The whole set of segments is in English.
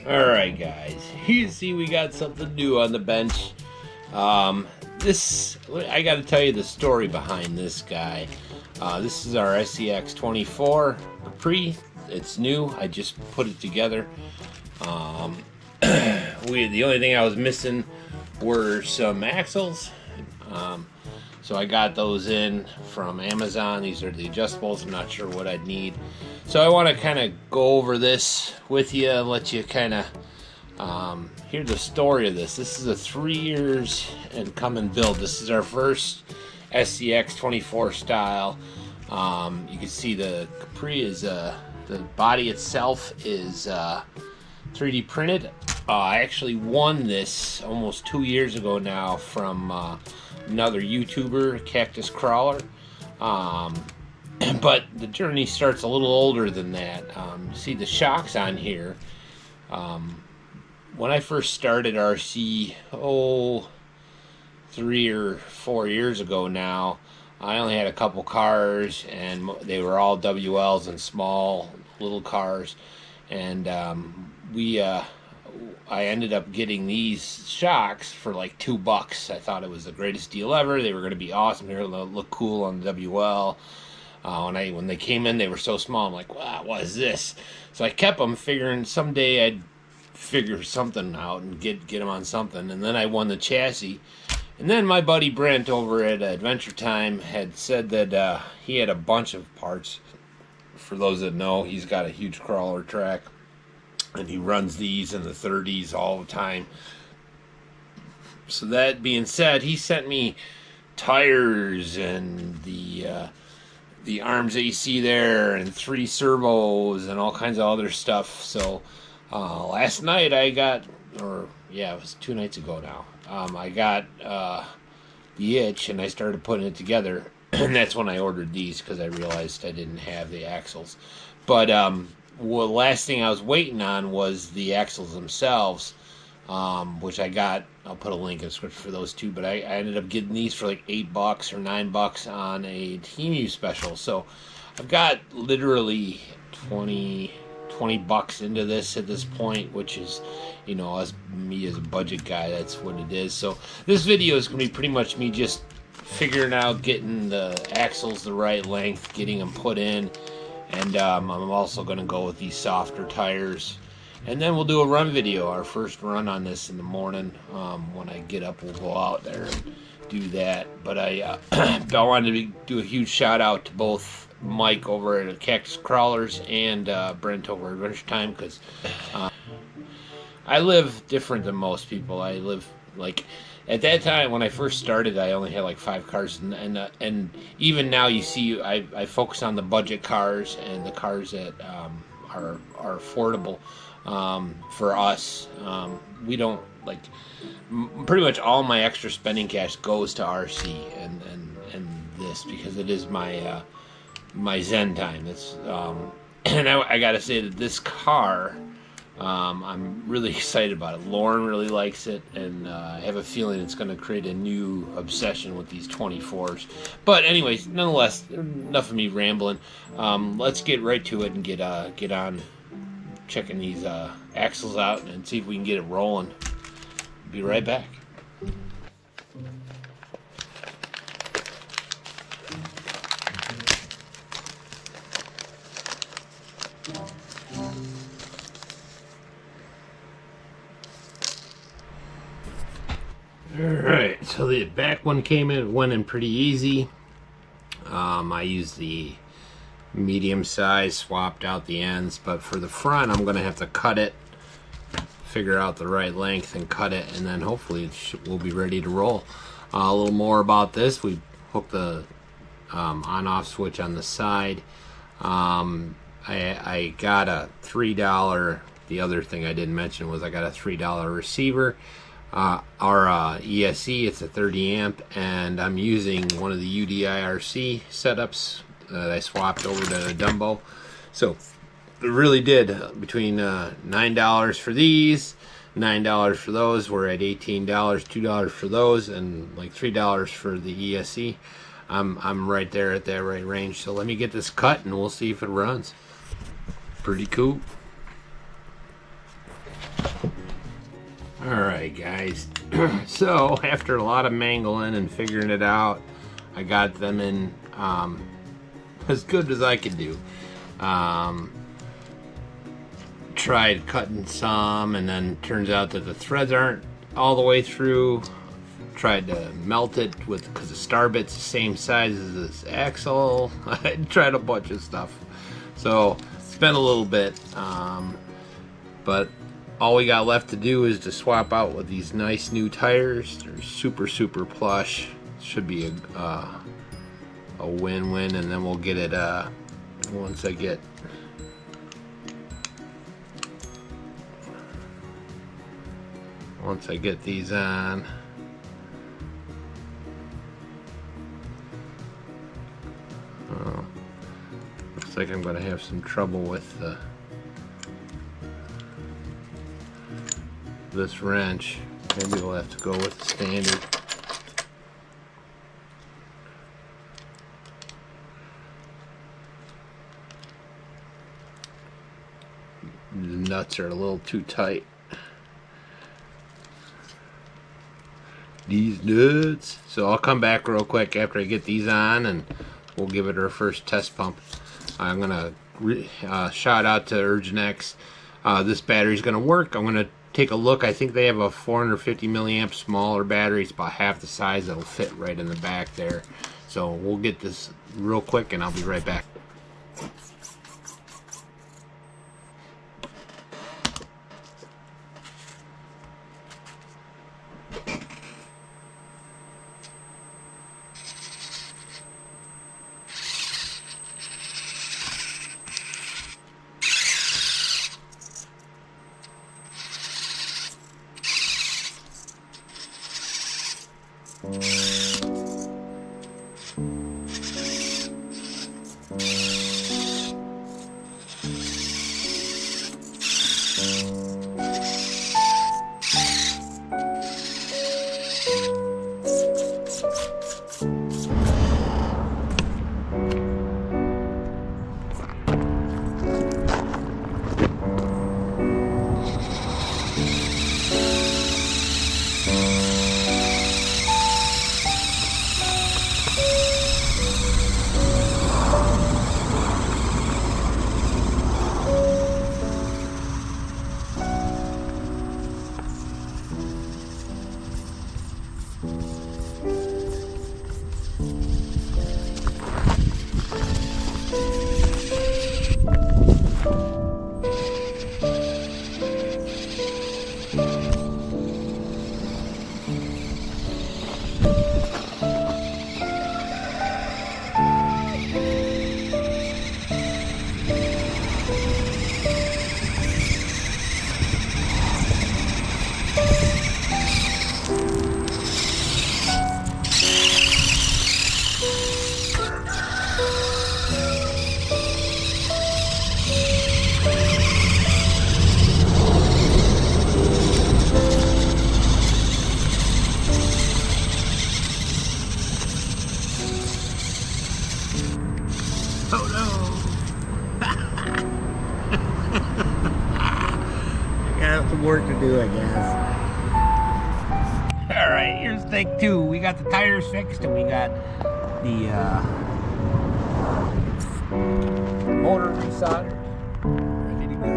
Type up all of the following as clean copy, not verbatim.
Alright guys, you see we got something new on the bench. I gotta tell you the story behind this guy. This is our SCX24 Capri. It's new, I just put it together. The only thing I was missing were some axles. So I got those in from Amazon. These are the adjustables. I'm not sure what I'd need. So I want to kind of go over this with you and let you kind of hear the story of this. This is a 3 years and come and build. This is our first SCX24 style. You can see the Capri is, the body itself is 3D printed. I actually won this almost 2 years ago now from another YouTuber, Cactus Crawler. But the journey starts a little older than that. See the shocks on here. When I first started RC, 3 or 4 years ago now, I only had a couple cars, and they were all WLs and small little cars. And I ended up getting these shocks for like $2. I thought it was the greatest deal ever. They were going to be awesome. They were going to look cool on the WL. When they came in, they were so small. I'm like, wow, what is this? So I kept them, figuring someday I'd figure something out and get them on something. And then I won the chassis. And then my buddy Brent over at Adventure Time had said that he had a bunch of parts. For those that know, he's got a huge crawler track, and he runs these in the 30s all the time. So that being said, he sent me tires and the arms that you see there, and 3 servos and all kinds of other stuff. So last night I got, it was 2 nights ago now, I got the itch and I started putting it together. And that's when I ordered these, because I realized I didn't have the axles. But well, the last thing I was waiting on was the axles themselves, which I got. I'll put a link in the description for those two, but I ended up getting these for like $8 or $9 on a TAMIYA special. So I've got literally 20 bucks into this at this point, which is, you know, me as a budget guy, that's what it is. So this video is going to be pretty much me just figuring out getting the axles the right length, getting them put in. And I'm also going to go with these softer tires. And then we'll do a run video, our first run on this in the morning. When I get up, we'll go out there and do that. But I wanted to do a huge shout out to both Mike over at Cactus Crawlers and Brent over at Adventure Time, because I live different than most people. I live like... At that time, when I first started, I only had like 5 cars, and even now, you see, I focus on the budget cars and the cars that are affordable for us. We don't like, pretty much all my extra spending cash goes to RC and this, because it is my my zen time. It's and I gotta say that this car, I'm really excited about it. Lauren really likes it, and I have a feeling it's going to create a new obsession with these 24s. But anyways, nonetheless, enough of me rambling. Let's get right to it and get on checking these axles out and see if we can get it rolling. Be right back. Alright, so the back one went in pretty easy. I used the medium size, swapped out the ends, but for the front I'm going to have to cut it, figure out the right length and cut it, and then hopefully we'll be ready to roll. A little more about this: we hooked the on-off switch on the side. I got a $3, the other thing I didn't mention was I got a $3 receiver. Our ESC, it's a 30 amp, and I'm using one of the UDIRC setups that I swapped over to Dumbo. So it really did, between $9 for these, $9 for those, we're at $18, $2 for those, and like $3 for the ESC. I'm right there at that right range. So let me get this cut and we'll see if it runs. Pretty cool. Alright guys, so after a lot of mangling and figuring it out, I got them in as good as I could do. Tried cutting some, and then turns out that the threads aren't all the way through. Tried to melt it because the star bit's the same size as this axle. I tried a bunch of stuff, so spent a little bit, but all we got left to do is to swap out with these nice new tires. They're super plush. Should be a win-win, and then we'll get it once I get these on. Looks like I'm gonna have some trouble with this wrench. Maybe we'll have to go with the standard. The nuts are a little too tight. These nuts. So I'll come back real quick after I get these on, and we'll give it our first test pump. I'm gonna shout out to URGENEX. This battery's gonna work. I'm gonna take a look. I think they have a 450 milliamp smaller battery. It's about half the size. That'll fit right in the back there. So we'll get this real quick, and I'll be right back. Work to do, I guess. Alright, here's take two. We got the tires fixed, and we got the motor resoldered. Ready to go.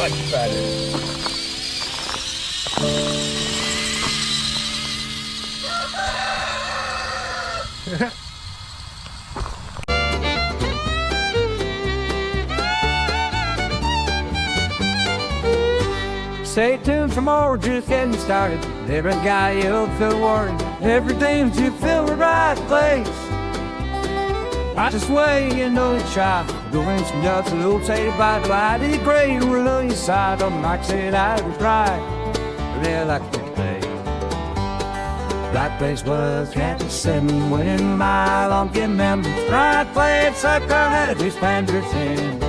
much better. Stay tuned for more, we're just getting started. Every guy you'll feel worried. Everything you feel the right place. Right this way, you know you try. Doing some nuts, a little taste by Validity great. We'll on your side, on Mike said I was right. Really like that place. Right place was Captain 7, winning mile on getting members. Right place, sucker, had a 10.